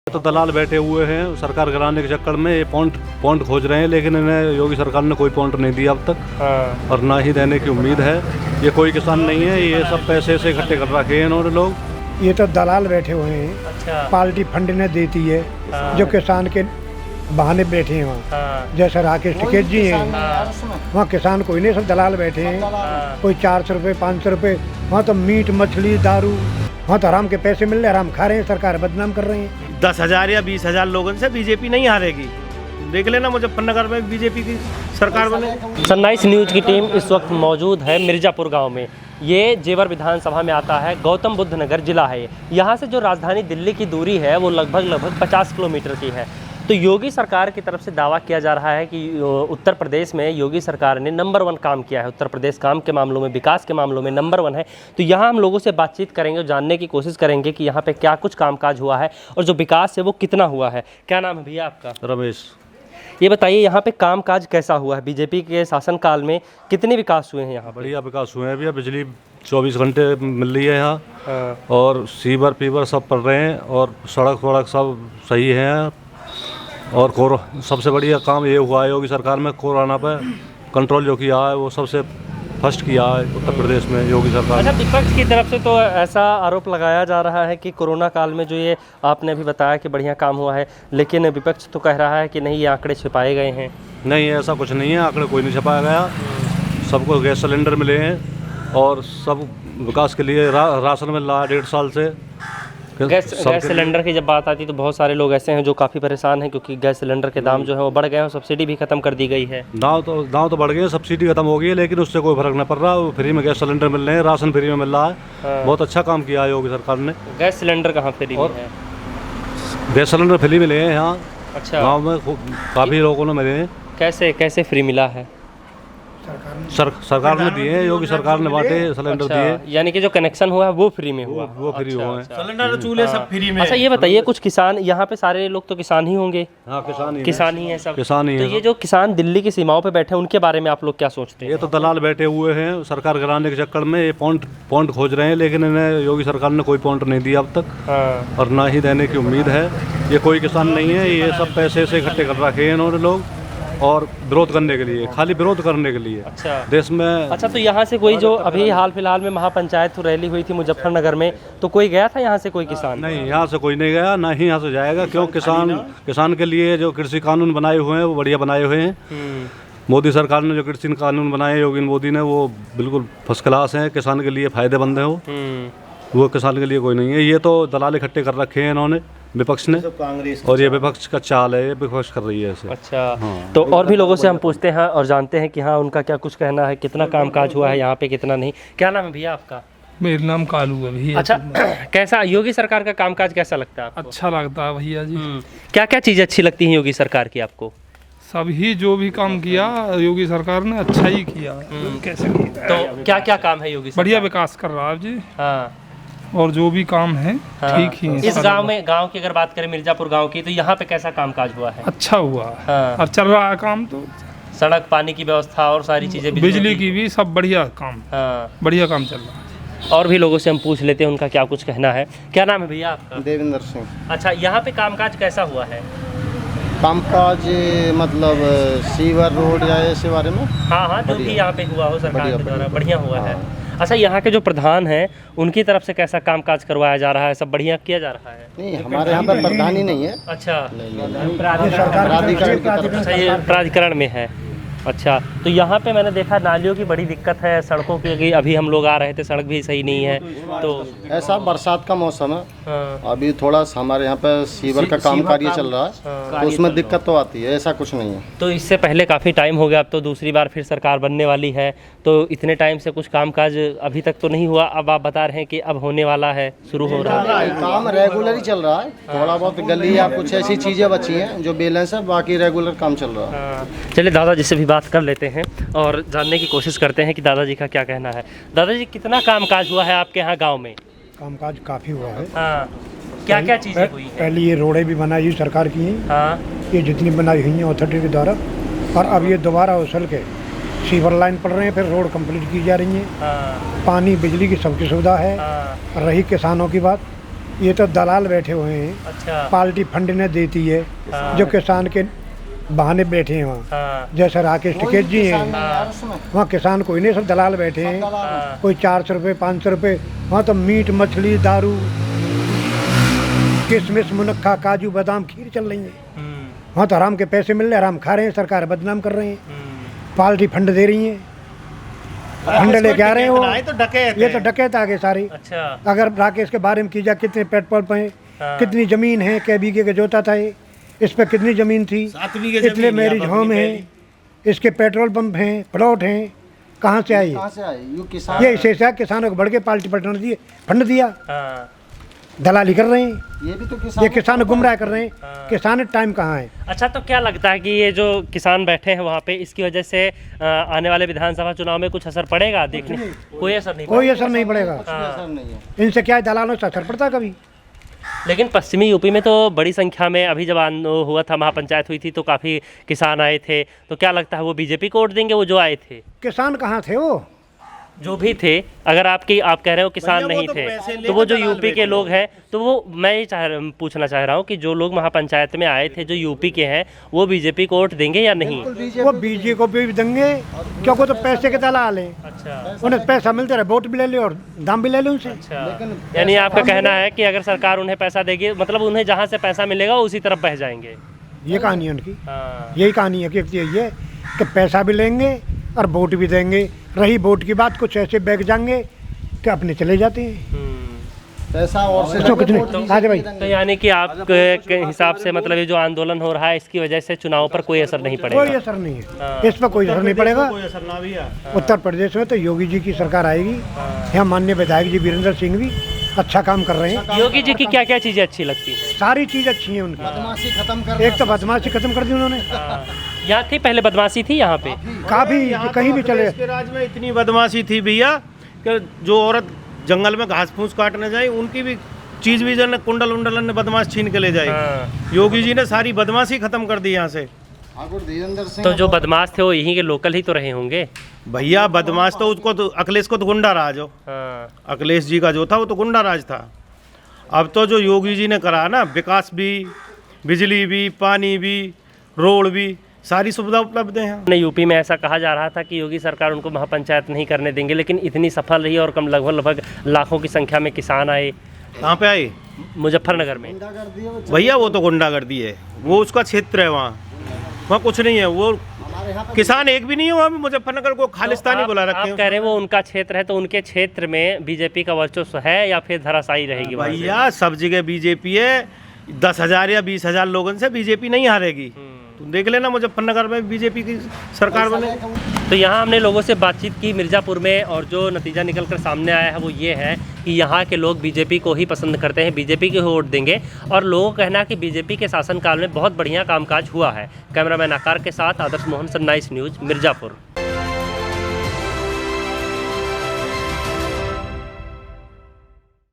तो दलाल बैठे हुए हैं सरकार गिराने के चक्कर में, ये पॉइंट खोज रहे हैं, लेकिन इन्हें योगी सरकार ने कोई पॉइंट नहीं दिया अब तक। और ना ही देने की उम्मीद है। ये कोई किसान नहीं है, ये सब पैसे से इकट्ठे कर रखे हैं इन्होंने लोग। ये तो दलाल बैठे हुए हैं। अच्छा। पार्टी फंड ने देती है, जो किसान के बहाने बैठे हैं वहाँ। जैसे राकेश टिकैत जी हैं, वहाँ किसान कोई नहीं, सब दलाल बैठे हैं। कोई 400 रुपये 500 रुपये, वहाँ तो मीट मछली दारू, वहाँ तो आराम के पैसे मिल रहे हैं, आराम खा रहे हैं, सरकार बदनाम कर रहे हैं। 10,000 या 20,000 लोगों से बीजेपी नहीं हारेगी। देख लेना मुजफ्फरनगर में बीजेपी की सरकार बने। सनराइज न्यूज की टीम इस वक्त मौजूद है मिर्ज़ापुर गांव में। ये जेवर विधानसभा में आता है, गौतम बुद्ध नगर जिला है। यहाँ से जो राजधानी दिल्ली की दूरी है वो लगभग 50 किलोमीटर की है। तो योगी सरकार की तरफ से दावा किया जा रहा है कि उत्तर प्रदेश में योगी सरकार ने नंबर 1 काम किया है। उत्तर प्रदेश काम के मामलों में, विकास के मामलों में नंबर 1 है। तो यहाँ हम लोगों से बातचीत करेंगे और जानने की कोशिश करेंगे कि यहाँ पे क्या कुछ कामकाज हुआ है और जो विकास है वो कितना हुआ है। क्या नाम है भैया आपका? रमेश। ये बताइए यहाँ पे कामकाज कैसा हुआ है? बीजेपी के शासनकाल में कितने विकास हुए हैं यहाँ? बढ़िया विकास हुए हैं भैया, बिजली 24 घंटे मिल रही है यहाँ। और सीवर पीवर सब पड़ रहे हैं और सड़क सब सही है। और सबसे बढ़िया काम ये हुआ है योगी सरकार में, कोरोना पर कंट्रोल जो किया है वो सबसे फर्स्ट किया है उत्तर प्रदेश में योगी सरकार। अच्छा, विपक्ष की तरफ से तो ऐसा आरोप लगाया जा रहा है कि कोरोना काल में जो ये आपने अभी बताया कि बढ़िया काम हुआ है, लेकिन विपक्ष तो कह रहा है कि नहीं, ये आंकड़े छिपाए गए हैं। नहीं, ऐसा कुछ नहीं है, आंकड़े कोई नहीं छपाया गया। सबको गैस सिलेंडर मिले हैं और सब विकास के लिए राशन मिल रहा है 1.5 साल से। गैस सिलेंडर की जब बात आती है तो बहुत सारे लोग ऐसे हैं जो काफ़ी परेशान हैं, क्योंकि गैस सिलेंडर के दाम जो है वो बढ़ गए हैं और सब्सिडी भी खत्म कर दी गई है। दाम तो बढ़ गए हैं, सब्सिडी खत्म हो गई है, लेकिन उससे कोई फर्क नहीं पड़ रहा। वो फ्री में गैस सिलेंडर मिल रहे हैं, राशन फ्री में मिल रहा है। बहुत अच्छा काम किया है योगी सरकार ने। गैस सिलेंडर कहाँ फ्री में है? गैस सिलेंडर फ्री मिले हैं यहाँ। अच्छा। गाँव में काफ़ी लोगों ने मिले हैं। कैसे फ्री मिला है? सरकार ने दिए हैं, योगी सरकार ने बांटे सिलेंडर दिए। यानी कि जो कनेक्शन हुआ है वो फ्री में हुआ? वो फ्री हुए हैं। सिलेंडर चूल्हे सब फ्री में। अच्छा, ये बताइए, कुछ किसान यहाँ पे सारे लोग तो किसान ही होंगे? हाँ, किसान ही है सब। किसान ही तो है। ये जो किसान दिल्ली की सीमाओं पे बैठे हैं उनके बारे में आप लोग क्या सोचते हैं? ये तो दलाल बैठे हुए हैं सरकार गिराने के चक्कर में, ये पॉइंट खोज रहे हैं, लेकिन इन्हें योगी सरकार ने कोई पॉइंट नहीं दिया अब तक। और ना ही देने की उम्मीद है। ये कोई किसान नहीं है, ये सब पैसे से इकट्ठे कर रखे हैं इन्होंने लोग, और विरोध करने के लिए, खाली विरोध करने के लिए। अच्छा। देश में। अच्छा, तो यहाँ से कोई जो अभी हाल फिलहाल में महापंचायत रैली हुई थी मुजफ्फरनगर में, तो कोई गया था यहाँ से? कोई किसान नहीं, यहाँ से कोई नहीं गया, ना ही यहाँ से जाएगा, क्यों? किसान के लिए जो कृषि कानून बनाए हुए हैं वो बढ़िया बनाए हुए हैं। मोदी सरकार ने जो कृषि कानून बनाए, योगी मोदी ने, वो बिल्कुल फर्स्ट क्लास हैं, किसान के लिए फायदेमंद है वो किसान के लिए कोई नहीं है। ये तो दलाल इकट्ठे कर रखे हैं इन्होंने, विपक्ष ने। और ये विपक्ष का चाल है, ये विपक्ष कर रही है ऐसे। अच्छा। हाँ। तो और भी लोगों से हम पूछते हैं और जानते हैं कि हाँ, उनका क्या कुछ कहना है, कितना कामकाज हुआ है यहाँ पे, कितना नहीं। क्या नाम है भैया आपका? मेरा नाम कालू है भैया। अच्छा, कैसा योगी सरकार का कामकाज कैसा लगता है आपको? अच्छा लगता है भैया जी। क्या क्या चीज़ अच्छी लगती है योगी सरकार की आपको? सभी जो भी काम किया योगी सरकार ने अच्छा ही किया। कैसे किया? तो क्या क्या काम है योगी सरकार? बढ़िया विकास कर रहा है जी। हाँ। और जो भी काम है ठीक ही है। इस गांव की अगर बात करें, मिर्जापुर गांव की, तो यहाँ पे कैसा कामकाज हुआ है? अच्छा हुआ। हाँ। और चल रहा है काम तो। सड़क, पानी की व्यवस्था और सारी चीजें, बिजली की भी सब बढ़िया काम। हाँ। बढ़िया काम चल रहा है। और भी लोगों से हम पूछ लेते हैं उनका क्या कुछ कहना है। क्या नाम है भैया आपका? देवेंद्र सिंह। अच्छा, यहाँ पे कामकाज कैसा हुआ है? कामकाज मतलब सीवर रोड या ऐसे बारे में? हाँ, जो भी यहाँ पे हुआ हो सरकार के द्वारा बढ़िया हुआ है। अच्छा, यहाँ के जो प्रधान हैं उनकी तरफ से कैसा कामकाज करवाया जा रहा है? सब बढ़िया किया जा रहा है? नहीं, हमारे यहाँ पर प्रधान ही नहीं है। अच्छा। प्राधिकरण। ये प्राधिकरण में है। अच्छा, तो यहाँ पे मैंने देखा नालियों की बड़ी दिक्कत है, सड़कों की। अभी हम लोग आ रहे थे, सड़क भी सही नहीं है। तो ऐसा बरसात का मौसम है। हाँ। अभी थोड़ा सा हमारे यहाँ पे सीवर का काम कार्य चल रहा है, तो उसमें दिक्कत तो आती है, ऐसा कुछ नहीं है। तो इससे पहले काफ़ी टाइम हो गया, अब तो दूसरी बार फिर सरकार बनने वाली है, तो इतने टाइम से कुछ कामकाज अभी तक तो नहीं हुआ। अब आप बता रहे हैं कि अब होने वाला है, शुरू हो रहा है। काम रेगुलर ही चल रहा है, थोड़ा बहुत गली या कुछ ऐसी चीज़ें बची हैं जो बैलेंस है, बाकी रेगुलर काम चल रहा है। चलिए दादाजी से भी बात कर लेते हैं और जानने की कोशिश करते हैं कि दादाजी का क्या कहना है। दादाजी, कितना कामकाज हुआ है आपके यहाँ गांव में? कामकाज काफ़ी हुआ है। हाँ। क्या क्या चीज़ें हुई हैं? पहले ये रोडें भी बनाई हुई सरकार की हैं। हाँ। ये जितनी बनाई हुई हैं अथॉरिटी के द्वारा, और अब ये दोबारा उछल के सीवर लाइन पड़ रहे हैं, फिर रोड कंप्लीट की जा रही है। हाँ। पानी बिजली की सबकी सुविधा है। हाँ। रही किसानों की बात, ये तो दलाल बैठे हुए हैं। अच्छा। पार्टी फंड ने देती है, जो किसान के बहाने बैठे हैं वहाँ। जैसे राकेश टिकैत जी हैं, वहाँ किसान कोई नहीं, सब दलाल बैठे हैं। कोई 400 रुपये 500 रुपये, वहाँ तो मीट मछली दारू किशमिश मुनक्खा काजू बादाम खीर चल रही है। वहाँ तो आराम के पैसे मिल रहे हैं, आराम खा रहे हैं, सरकार बदनाम कर रहे हैं। पार्टी फंड दे रही है, फंड लेके आ रहे हैं वो। तो डकैत ये तो डकैत आ गए सारे। अच्छा। अगर राकेश के बारे में की जाए, कितने पेट्रोल पे हैं, कितनी जमीन है, कै बीघे के जोता था ये, इस पे कितनी जमीन थी, 7 बीघे इतने जमीन, मैरिज यहाँ होम हैं, इसके पेट्रोल पंप हैं, प्लॉट हैं, कहाँ से आई? कहाँ से आए? यू किसान ये इसे से किसानों को बढ़ के पार्टी पलटन दिए, फंड दिया, दलाली कर रहे हैं। ये भी तो किसान, ये किसान गुमराह कर रहे हैं। किसान टाइम कहाँ है? अच्छा, तो क्या लगता है कि ये जो किसान बैठे हैं वहाँ पे, इसकी वजह से आने वाले विधानसभा चुनाव में कुछ असर पड़ेगा? देखने कोई असर नहीं कोई असर नहीं पड़ेगा। असर नहीं है। इनसे क्या है, दलालों से असर पड़ता कभी? लेकिन पश्चिमी यूपी में तो बड़ी संख्या में अभी जब हुआ था, महापंचायत हुई थी, तो काफ़ी किसान आए थे। तो क्या लगता है वो बीजेपी को वोट देंगे, वो जो आए थे? किसान कहाँ थे वो? जो भी थे, अगर आप कह रहे हो किसान भैया, वो नहीं तो थे, पैसे तो वो लेकर जो दलाल यूपी के बैठे लोग हैं, तो वो मैं ये पूछना चाह रहा हूँ कि जो लोग महापंचायत में आए थे, जो यूपी के हैं, वो बीजेपी को वोट देंगे या नहीं? वो बीजेपी को भी देंगे, क्योंकि तो पैसे के दलाल हैं। अच्छा। उन्हें पैसा मिलता रहे, वोट भी ले ले और दाम भी ले ले उनसे। अच्छा, यानी आपका कहना है कि अगर सरकार उन्हें पैसा देगी, मतलब उन्हें जहाँ से पैसा मिलेगा उसी तरफ बह जाएंगे। ये कहानी है उनकी। हाँ। यही कहानी है कि ये कि पैसा भी लेंगे और वोट भी देंगे। रही वोट की बात, कुछ ऐसे बैग जाएंगे कि अपने चले जाते हैं। पैसा और से तो कितने आज भाई तो यानी कि आप के हिसाब से मतलब ये जो आंदोलन हो रहा है, इसकी वजह से चुनाव पर कोई असर नहीं कोई पड़ेगा? असर नहीं है, इस पर कोई असर नहीं पड़ेगा। कोई असर ना भी है। उत्तर प्रदेश में तो योगी जी की सरकार आएगी। यहाँ माननीय विधायक जी वीरेंद्र सिंह भी अच्छा काम कर रहे हैं। योगी जी की क्या क्या चीजें अच्छी लगती हैं? सारी चीज अच्छी है उनकी। बदमाशी खत्म कर। एक तो बदमाशी खत्म कर दी उन्होंने। यहाँ थी पहले बदमाशी थी यहाँ पे? काफी कहीं भी चले। इसके राज में इतनी बदमाशी थी भैया कि जो औरत जंगल में घास फूस काटने जाए, उनकी भी चीज भी जन कुंडल उंडल ने बदमाश छीन के ले जाए। योगी जी ने सारी बदमाशी खत्म कर दी यहाँ से। ठाकुर धीरेन्द्र सिंह तो जो बदमाश थे वो यहीं के लोकल ही तो रहे होंगे। भैया बदमाश तो उसको तो अखिलेश को तो गुंडा राज हो। अखिलेश जी का जो था वो तो गुंडा राज था। अब तो जो योगी जी ने करा ना, विकास भी, बिजली भी, पानी भी, रोड भी, सारी सुविधा उपलब्ध है। यूपी में ऐसा कहा जा रहा था कि योगी सरकार उनको महापंचायत नहीं करने देंगे, लेकिन इतनी सफल रही और कम लगभग लाखों की संख्या में किसान आए। कहाँ पे आए? मुजफ्फरनगर में। भैया वो तो गुंडागर्दी है, वो उसका क्षेत्र है, वहाँ कुछ नहीं है। वो किसान एक भी नहीं है वहाँ पे मुजफ्फरनगर को खालिस्तानी बुला रखे हैं। आप कह रहे हैं वो उनका क्षेत्र है, तो उनके क्षेत्र में बीजेपी का वर्चस्व है या फिर धराशायी रहेगी? भैया सब जगह बीजेपी है। 10,000 या 20,000 लोगों से बीजेपी नहीं हारेगी। तुम देख लेना मुजफ्फरनगर में बीजेपी की सरकार बने। तो यहाँ हमने लोगों से बातचीत की मिर्ज़ापुर में, और जो नतीजा निकलकर सामने आया है वो ये है कि यहाँ के लोग बीजेपी को ही पसंद करते हैं, बीजेपी को वोट देंगे। और लोगों का कहना है कि बीजेपी के शासनकाल में बहुत बढ़िया कामकाज हुआ है। कैमरामैन आकार के साथ आदर्श मोहन, सनराइज न्यूज़, मिर्ज़ापुर।